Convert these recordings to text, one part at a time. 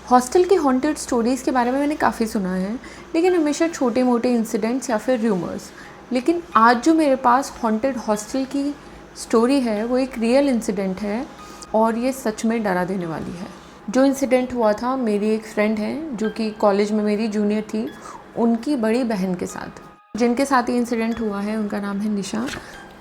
Hostel की haunted stories के बारे में मैंने काफ़ी सुना है, लेकिन हमेशा छोटे मोटे इंसिडेंट्स या फिर र्यूमर्स। लेकिन आज जो मेरे पास हॉन्टेड हॉस्टल की स्टोरी है वो एक रियल इंसिडेंट है और ये सच में डरा देने वाली है। जो इंसिडेंट हुआ था, मेरी एक फ्रेंड है जो कि कॉलेज में मेरी जूनियर थी, उनकी बड़ी बहन के साथ। जिनके साथ ये इंसिडेंट हुआ है उनका नाम है निशा।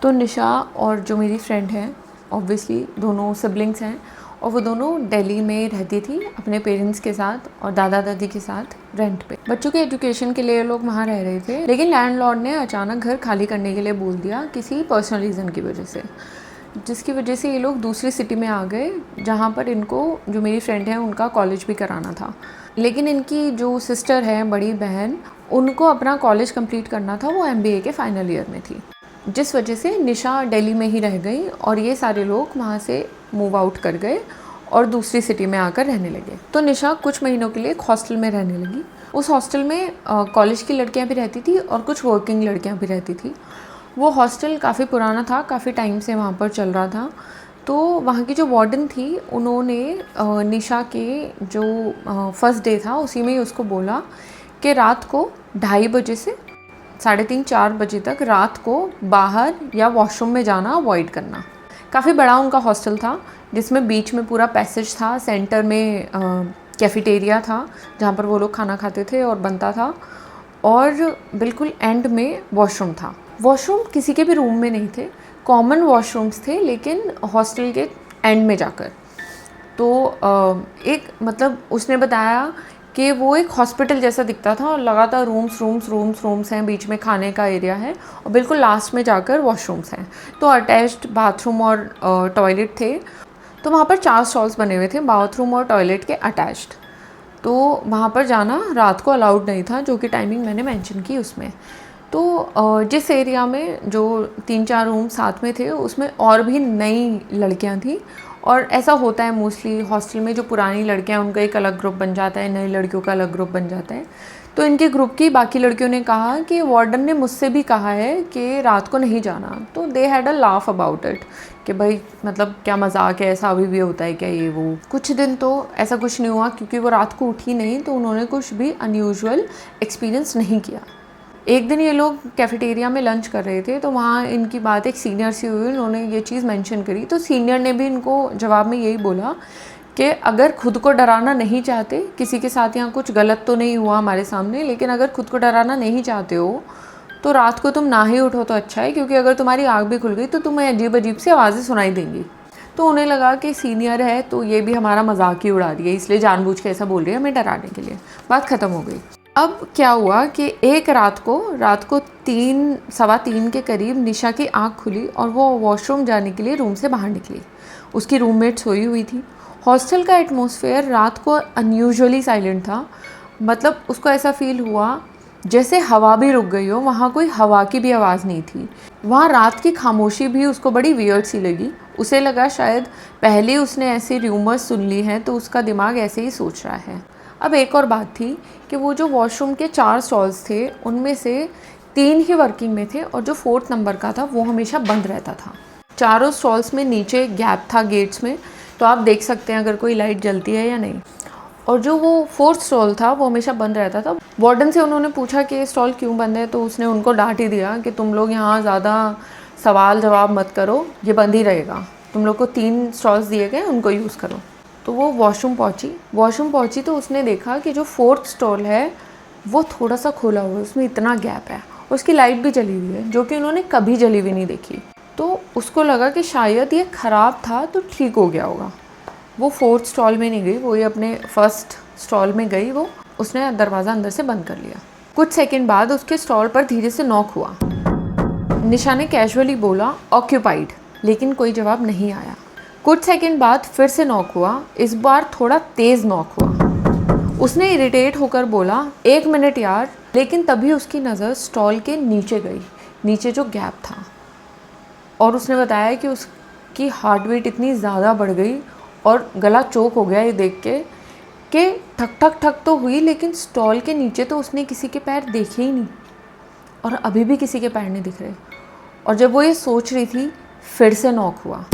तो निशा और जो मेरी फ्रेंड है, ऑब्वियसली दोनों सिबलिंग्स हैं, और वो दोनों दिल्ली में रहती थी अपने पेरेंट्स के साथ और दादा दादी के साथ रेंट पे। बच्चों के एजुकेशन के लिए लोग वहाँ रह रहे थे, लेकिन लैंडलॉर्ड ने अचानक घर खाली करने के लिए बोल दिया किसी पर्सनल रीज़न की वजह से, जिसकी वजह से ये लोग दूसरी सिटी में आ गए जहाँ पर इनको, जो मेरी फ्रेंड है, उनका कॉलेज भी कराना था। लेकिन इनकी जो सिस्टर है, बड़ी बहन, उनको अपना कॉलेज कंप्लीट करना था, वो MBA के फाइनल ईयर में थी, जिस वजह से निशा दिल्ली में ही रह गई और ये सारे लोग वहाँ से मूव आउट कर गए और दूसरी सिटी में आकर रहने लगे। तो निशा कुछ महीनों के लिए एक हॉस्टल में रहने लगी। उस हॉस्टल में कॉलेज की लड़कियाँ भी रहती थी और कुछ वर्किंग लड़कियाँ भी रहती थी। वो हॉस्टल काफ़ी पुराना था, काफ़ी टाइम से वहाँ पर चल रहा था। तो वहाँ की जो वार्डन थी, उन्होंने निशा के जो फर्स्ट डे था उसी में ही उसको बोला कि रात को 2:30 बजे से 3:30-4 बजे तक रात को बाहर या वॉशरूम में जाना अवॉइड करना। काफ़ी बड़ा उनका हॉस्टल था, जिसमें बीच में पूरा पैसेज था, सेंटर में कैफेटेरिया था जहाँ पर वो लोग खाना खाते थे और बनता था, और बिल्कुल एंड में वॉशरूम था। वॉशरूम किसी के भी रूम में नहीं थे, कॉमन वॉशरूम्स थे, लेकिन हॉस्टल के एंड में जाकर। तो एक मतलब उसने बताया कि वो एक हॉस्पिटल जैसा दिखता था और लगातार रूम्स हैं, बीच में खाने का एरिया है और बिल्कुल लास्ट में जाकर वॉशरूम्स हैं। तो अटैच्ड बाथरूम और टॉयलेट थे। तो वहाँ पर 4 स्टॉल्स बने हुए थे, बाथरूम और टॉयलेट के अटैच्ड। तो वहाँ पर जाना रात को अलाउड नहीं था, जो कि टाइमिंग मैंने मेंशन की उसमें। तो जिस एरिया में जो 3-4 रूम साथ में थे, उसमें और भी नई लड़कियाँ थी। और ऐसा होता है मोस्टली हॉस्टल में, जो पुरानी लड़कियां, उनका एक अलग ग्रुप बन जाता है, नई लड़कियों का अलग ग्रुप बन जाता है। तो इनके ग्रुप की बाकी लड़कियों ने कहा कि वार्डन ने मुझसे भी कहा है कि रात को नहीं जाना। तो they had a laugh about it कि भाई मतलब क्या मजाक है, ऐसा अभी भी होता है क्या, ये वो। कुछ दिन तो ऐसा कुछ नहीं हुआ, क्योंकि वो रात को उठी नहीं, तो उन्होंने कुछ भी अनयूजुअल एक्सपीरियंस नहीं किया। एक दिन ये लोग कैफेटेरिया में लंच कर रहे थे, तो वहाँ इनकी बात एक सीनियर से हुई, उन्होंने ये चीज़ मेंशन करी। तो सीनियर ने भी इनको जवाब में यही बोला कि अगर खुद को डराना नहीं चाहते, किसी के साथ यहाँ कुछ गलत तो नहीं हुआ हमारे सामने, लेकिन अगर खुद को डराना नहीं चाहते हो तो रात को तुम ना ही उठो तो अच्छा है, क्योंकि अगर तुम्हारी आँख भी खुल गई तो तुम्हें अजीब अजीब सी आवाज़ें सुनाई देंगी। तो उन्हें लगा कि सीनियर है तो ये भी हमारा मजाक ही उड़ा रही है, इसलिए जानबूझ के ऐसा बोल रही है हमें डराने के लिए। बात ख़त्म हो गई। अब क्या हुआ कि एक रात को 3-3:15 के करीब निशा की आँख खुली और वो वॉशरूम जाने के लिए रूम से बाहर निकली। उसकी रूममेट सोई हुई थी। हॉस्टल का एटमॉस्फेयर रात को अनयूजुअली साइलेंट था। मतलब उसको ऐसा फील हुआ जैसे हवा भी रुक गई हो, वहाँ कोई हवा की भी आवाज़ नहीं थी। वहाँ रात की खामोशी भी उसको बड़ी वियर्ड सी लगी। उसे लगा शायद पहले उसने ऐसी र्यूमर्स सुन ली हैं, तो उसका दिमाग ऐसे ही सोच रहा है। अब एक और बात थी कि वो जो वॉशरूम के 4 स्टॉल्स थे, उनमें से 3 ही वर्किंग में थे और जो 4th नंबर का था वो हमेशा बंद रहता था। चारों स्टॉल्स में नीचे गैप था गेट्स में, तो आप देख सकते हैं अगर कोई लाइट जलती है या नहीं। और जो वो 4th स्टॉल था वो हमेशा बंद रहता था। वार्डन से उन्होंने पूछा कि स्टॉल क्यों बंद है, तो उसने उनको डांट ही दिया कि तुम लोग यहाँ ज़्यादा सवाल जवाब मत करो, ये बंद ही रहेगा। तुम लोग को 3 स्टॉल्स दिए गए, उनको यूज़ करो। तो वो वॉशरूम पहुंची तो उसने देखा कि जो 4th स्टॉल है वो थोड़ा सा खोला हुआ है, उसमें इतना गैप है, उसकी लाइट भी जली हुई है, जो कि उन्होंने कभी जली हुई नहीं देखी। तो उसको लगा कि शायद ये ख़राब था तो ठीक हो गया होगा। वो 4th स्टॉल में नहीं गई, वो ये अपने 1st स्टॉल में गई। वो उसने दरवाज़ा अंदर से बंद कर लिया। कुछ सेकंड बाद उसके स्टॉल पर धीरे से नॉक हुआ। निशा ने कैजुअली बोला ऑक्यूपाइड, लेकिन कोई जवाब नहीं आया। कुछ सेकंड बाद फिर से नॉक हुआ, इस बार थोड़ा तेज़ नॉक हुआ। उसने इरिटेट होकर बोला 1 मिनट यार, लेकिन तभी उसकी नज़र स्टॉल के नीचे गई, नीचे जो गैप था। और उसने बताया कि उसकी हार्ट बीट इतनी ज़्यादा बढ़ गई और गला चोक हो गया ये देख के कि ठक ठक ठक तो हुई, लेकिन स्टॉल के नीचे तो उसने किसी के पैर देखे ही नहीं, और अभी भी किसी के पैर नहीं दिख रहे। और जब वो ये सोच रही थी, फिर से नॉक हुआ।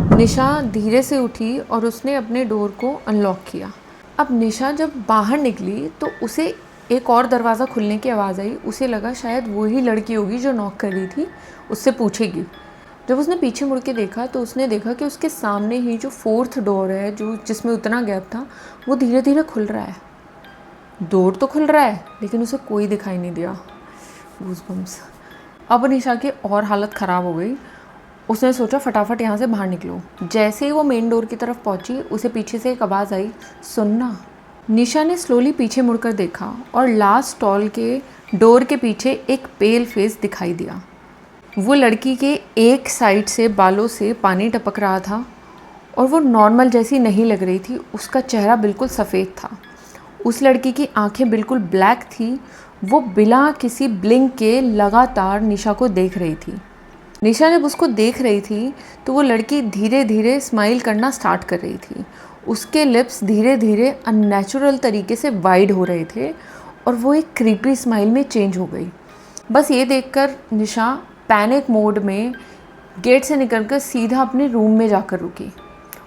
निशा धीरे से उठी और उसने अपने डोर को अनलॉक किया। अब निशा जब बाहर निकली तो उसे एक और दरवाज़ा खुलने की आवाज़ आई। उसे लगा शायद वही लड़की होगी जो नॉक कर रही थी, उससे पूछेगी। जब उसने पीछे मुड़ के देखा तो उसने देखा कि उसके सामने ही जो 4th डोर है, जो जिसमें उतना गैप था, वो धीरे धीरे खुल रहा है। डोर तो खुल रहा है लेकिन उसे कोई दिखाई नहीं दिया। गूज़बम्स। अब निशा की और हालत ख़राब हो गई। उसने सोचा फटाफट यहाँ से बाहर निकलो। जैसे ही वो मेन डोर की तरफ पहुँची, उसे पीछे से एक आवाज़ आई, सुनना। निशा ने स्लोली पीछे मुड़कर देखा और लास्ट स्टॉल के डोर के पीछे एक पेल फेस दिखाई दिया। वो लड़की के एक साइड से बालों से पानी टपक रहा था और वो नॉर्मल जैसी नहीं लग रही थी। उसका चेहरा बिल्कुल सफ़ेद था। उस लड़की की आंखें बिल्कुल ब्लैक थी। वो बिना किसी ब्लिंक के लगातार निशा को देख रही थी। निशा जब उसको देख रही थी तो वो लड़की धीरे धीरे स्माइल करना स्टार्ट कर रही थी। उसके लिप्स धीरे धीरे अननेचुरल तरीके से वाइड हो रहे थे और वो एक क्रीपी स्माइल में चेंज हो गई। बस ये देखकर निशा पैनिक मोड में गेट से निकलकर सीधा अपने रूम में जाकर रुकी।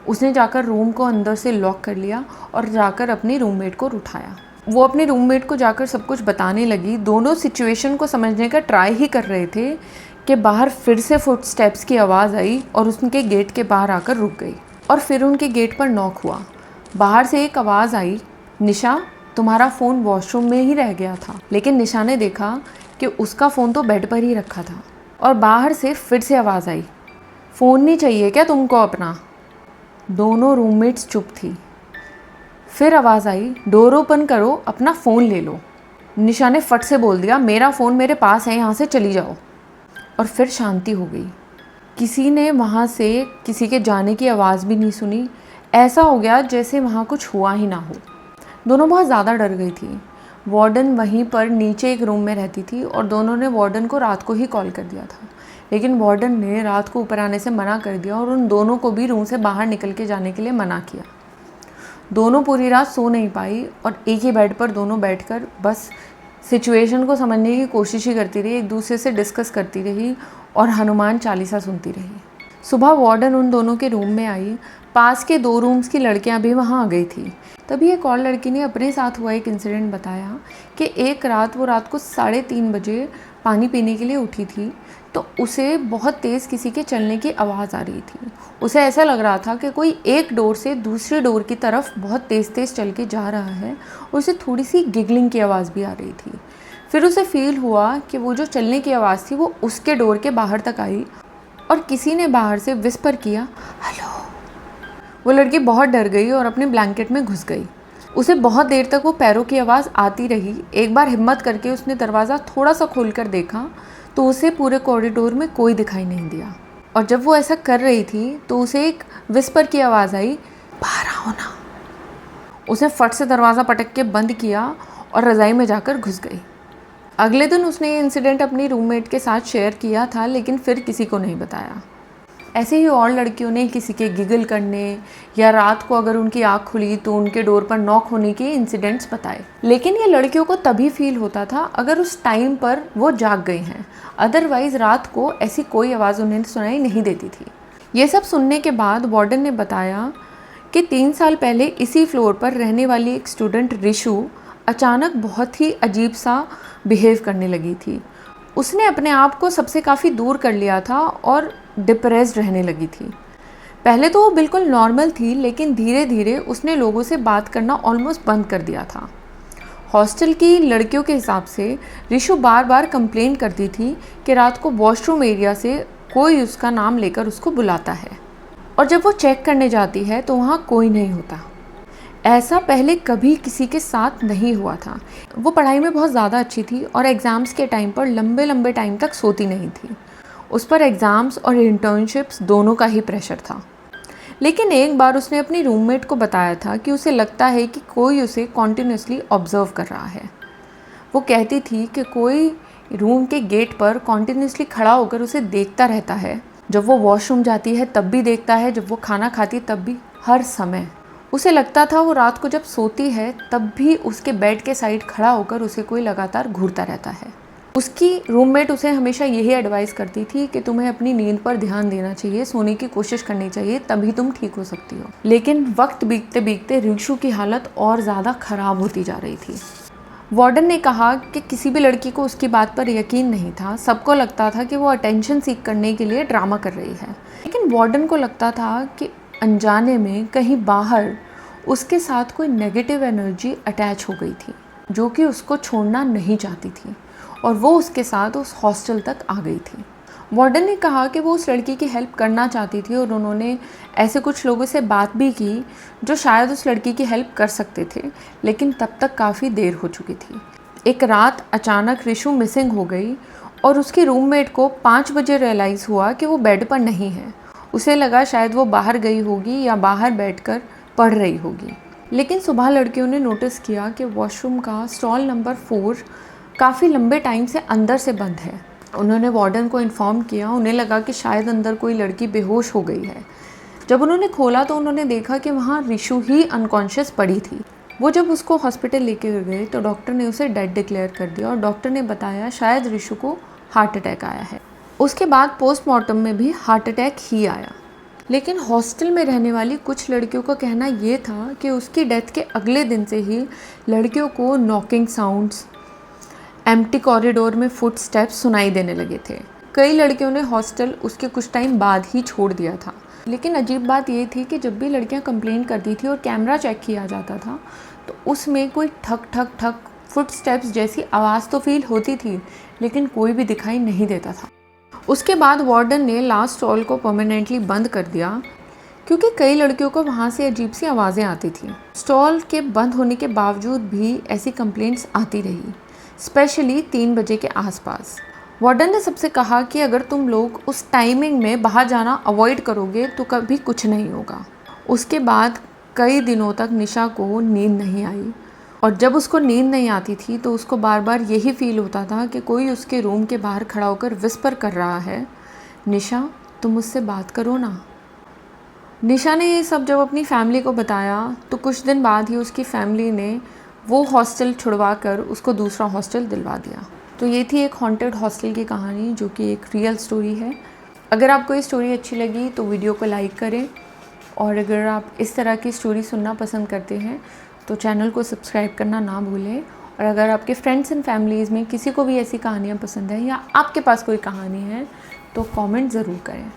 उसने जाकर रूम को अंदर से लॉक कर लिया और जाकर अपनी रूममेट को उठाया। वो अपने रूममेट को जाकर सब कुछ बताने लगी। दोनों सिचुएशन को समझने का ट्राई ही कर रहे थे कि बाहर फिर से फुटस्टेप्स की आवाज़ आई और उसके गेट के बाहर आकर रुक गई। और फिर उनके गेट पर नॉक हुआ। बाहर से एक आवाज़ आई, निशा तुम्हारा फ़ोन वॉशरूम में ही रह गया था। लेकिन निशा ने देखा कि उसका फ़ोन तो बेड पर ही रखा था। और बाहर से फिर से आवाज़ आई, फ़ोन नहीं चाहिए क्या तुमको अपना? दोनों रूममेट्स चुप थी। फिर आवाज़ आई, डोर ओपन करो, अपना फ़ोन ले लो। निशा ने फट से बोल दिया, मेरा फ़ोन मेरे पास है, यहाँ से चली जाओ। और फिर शांति हो गई। किसी ने वहाँ से किसी के जाने की आवाज़ भी नहीं सुनी। ऐसा हो गया जैसे वहाँ कुछ हुआ ही ना हो। दोनों बहुत ज़्यादा डर गई थी। वार्डन वहीं पर नीचे एक रूम में रहती थी और दोनों ने वार्डन को रात को ही कॉल कर दिया था। लेकिन वार्डन ने रात को ऊपर आने से मना कर दिया और उन दोनों को भी रूम से बाहर निकल के जाने के लिए मना किया। दोनों पूरी रात सो नहीं पाई और एक ही बेड पर दोनों बैठकर बस सिचुएशन को समझने की कोशिश ही करती रही, एक दूसरे से डिस्कस करती रही और हनुमान चालीसा सुनती रही। सुबह वार्डन उन दोनों के रूम में आई। पास के 2 रूम्स की लड़कियां भी वहां आ गई थी। तभी एक और लड़की ने अपने साथ हुआ एक इंसिडेंट बताया कि एक रात वो रात को 3:30 बजे पानी पीने के लिए उठी थी तो उसे बहुत तेज़ किसी के चलने की आवाज़ आ रही थी। उसे ऐसा लग रहा था कि कोई एक डोर से दूसरी डोर की तरफ बहुत तेज़ तेज़ चल के जा रहा है और उसे थोड़ी सी गिगलिंग की आवाज़ भी आ रही थी। फिर उसे फील हुआ कि वो जो चलने की आवाज़ थी वो उसके डोर के बाहर तक आई और किसी ने बाहर से विस्पर किया, हेलो। वो लड़की बहुत डर गई और अपने ब्लैंकेट में घुस गई। उसे बहुत देर तक वो पैरों की आवाज़ आती रही। एक बार हिम्मत करके उसने दरवाज़ा थोड़ा सा खोलकर देखा तो उसे पूरे कॉरिडोर में कोई दिखाई नहीं दिया। और जब वो ऐसा कर रही थी तो उसे एक विस्पर की आवाज़ आई, बाहर आओ ना। उसने फट से दरवाज़ा पटक के बंद किया और रज़ाई में जाकर घुस गई। अगले दिन उसने ये इंसिडेंट अपनी रूममेट के साथ शेयर किया था लेकिन फिर किसी को नहीं बताया। ऐसे ही और लड़कियों ने किसी के गिगल करने या रात को अगर उनकी आँख खुली तो उनके डोर पर नॉक होने के इंसिडेंट्स बताए। लेकिन ये लड़कियों को तभी फील होता था अगर उस टाइम पर वो जाग गई हैं। अदरवाइज़ रात को ऐसी कोई आवाज़ उन्हें सुनाई नहीं देती थी। ये सब सुनने के बाद वार्डन ने बताया कि 3 साल पहले इसी फ्लोर पर रहने वाली एक स्टूडेंट रिशु अचानक बहुत ही अजीब सा बिहेव करने लगी थी। उसने अपने आप को सबसे काफ़ी दूर कर लिया था और डिप्रेस्ड रहने लगी थी। पहले तो वो बिल्कुल नॉर्मल थी लेकिन धीरे धीरे उसने लोगों से बात करना ऑलमोस्ट बंद कर दिया था। हॉस्टल की लड़कियों के हिसाब से रिशु बार बार कंप्लेन करती थी कि रात को वॉशरूम एरिया से कोई उसका नाम लेकर उसको बुलाता है और जब वो चेक करने जाती है तो वहाँ कोई नहीं होता। ऐसा पहले कभी किसी के साथ नहीं हुआ था। वो पढ़ाई में बहुत ज़्यादा अच्छी थी और एग्ज़ाम्स के टाइम पर लंबे लंबे टाइम तक सोती नहीं थी। उस पर एग्ज़ाम्स और इंटर्नशिप्स दोनों का ही प्रेशर था। लेकिन एक बार उसने अपनी रूममेट को बताया था कि उसे लगता है कि कोई उसे कॉन्टिन्यूसली ऑब्ज़र्व कर रहा है। वो कहती थी कि कोई रूम के गेट पर कॉन्टिन्यूसली खड़ा होकर उसे देखता रहता है। जब वो वॉशरूम जाती है तब भी देखता है, जब वो खाना खाती तब भी, हर समय। उसे लगता था वो रात को जब सोती है तब भी उसके बेड के साइड खड़ा होकर उसे कोई लगातार घूरता रहता है। उसकी रूममेट उसे हमेशा यही एडवाइस करती थी कि तुम्हें अपनी नींद पर ध्यान देना चाहिए, सोने की कोशिश करनी चाहिए, तभी तुम ठीक हो सकती हो। लेकिन वक्त बीतते बीतते रिशु की हालत और ज़्यादा ख़राब होती जा रही थी। वार्डन ने कहा कि किसी भी लड़की को उसकी बात पर यकीन नहीं था। सबको लगता था कि वो अटेंशन सीख करने के लिए ड्रामा कर रही है, लेकिन वार्डन को लगता था कि अनजाने में कहीं बाहर उसके साथ कोई नेगेटिव एनर्जी अटैच हो गई थी, जो कि उसको छोड़ना नहीं चाहती थी, और वो उसके साथ उस हॉस्टल तक आ गई थी। वार्डन ने कहा कि वो उस लड़की की हेल्प करना चाहती थी, और उन्होंने ऐसे कुछ लोगों से बात भी की जो शायद उस लड़की की हेल्प कर सकते थे, लेकिन तब तक काफ़ी देर हो चुकी थी। एक रात अचानक रिशु मिसिंग हो गई, और उसकी रूममेट को 5 बजे रियलाइज़ हुआ कि वो बेड पर नहीं है। उसे लगा शायद वो बाहर गई होगी या बाहर बैठकर पढ़ रही होगी। लेकिन सुबह लड़कियों ने नोटिस किया कि वॉशरूम का स्टॉल नंबर 4 काफ़ी लंबे टाइम से अंदर से बंद है। उन्होंने वार्डन को इन्फॉर्म किया। उन्हें लगा कि शायद अंदर कोई लड़की बेहोश हो गई है। जब उन्होंने खोला तो उन्होंने देखा कि वहाँ रिशु ही अनकॉन्शियस पड़ी थी। वो जब उसको हॉस्पिटल लेके गए तो डॉक्टर ने उसे डेड डिक्लेयर कर दिया, और डॉक्टर ने बताया शायद रिशु को हार्ट अटैक आया है। उसके बाद पोस्टमार्टम में भी हार्ट अटैक ही आया। लेकिन हॉस्टल में रहने वाली कुछ लड़कियों का कहना ये था कि उसकी डेथ के अगले दिन से ही लड़कियों को नॉकिंग साउंड्स, एम्प्टी कॉरिडोर में फुट स्टेप्स सुनाई देने लगे थे। कई लड़कियों ने हॉस्टल उसके कुछ टाइम बाद ही छोड़ दिया था। लेकिन अजीब बात ये थी कि जब भी लड़कियां कंप्लेंट करती थी और कैमरा चेक किया जाता था तो उसमें कोई ठक ठक ठक फुट स्टेप्स जैसी आवाज़ तो फील होती थी, लेकिन कोई भी दिखाई नहीं देता था। उसके बाद वार्डन ने लास्ट स्टॉल को परमानेंटली बंद कर दिया, क्योंकि कई लड़कियों को वहाँ से अजीब सी आवाज़ें आती थी। स्टॉल के बंद होने के बावजूद भी ऐसी कंप्लेंट्स आती रही, स्पेशली 3 बजे के आसपास। वार्डन ने सबसे कहा कि अगर तुम लोग उस टाइमिंग में बाहर जाना अवॉइड करोगे तो कभी कुछ नहीं होगा। उसके बाद कई दिनों तक निशा को नींद नहीं आई, और जब उसको नींद नहीं आती थी तो उसको बार बार यही फील होता था कि कोई उसके रूम के बाहर खड़ा होकर विस्पर कर रहा है, निशा तुम मुझसे बात करो ना। निशा ने ये सब जब अपनी फैमिली को बताया तो कुछ दिन बाद ही उसकी फैमिली ने वो हॉस्टल छुड़वा कर उसको दूसरा हॉस्टल दिलवा दिया। तो ये थी एक हॉन्टेड हॉस्टल की कहानी, जो कि एक रियल स्टोरी है। अगर आपको ये स्टोरी अच्छी लगी तो वीडियो को लाइक करें, और अगर आप इस तरह की स्टोरी सुनना पसंद करते हैं तो चैनल को सब्सक्राइब करना ना भूलें। और अगर आपके फ्रेंड्स एंड फैमिलीज़ में किसी को भी ऐसी कहानियाँ पसंद है या आपके पास कोई कहानी है तो कमेंट ज़रूर करें।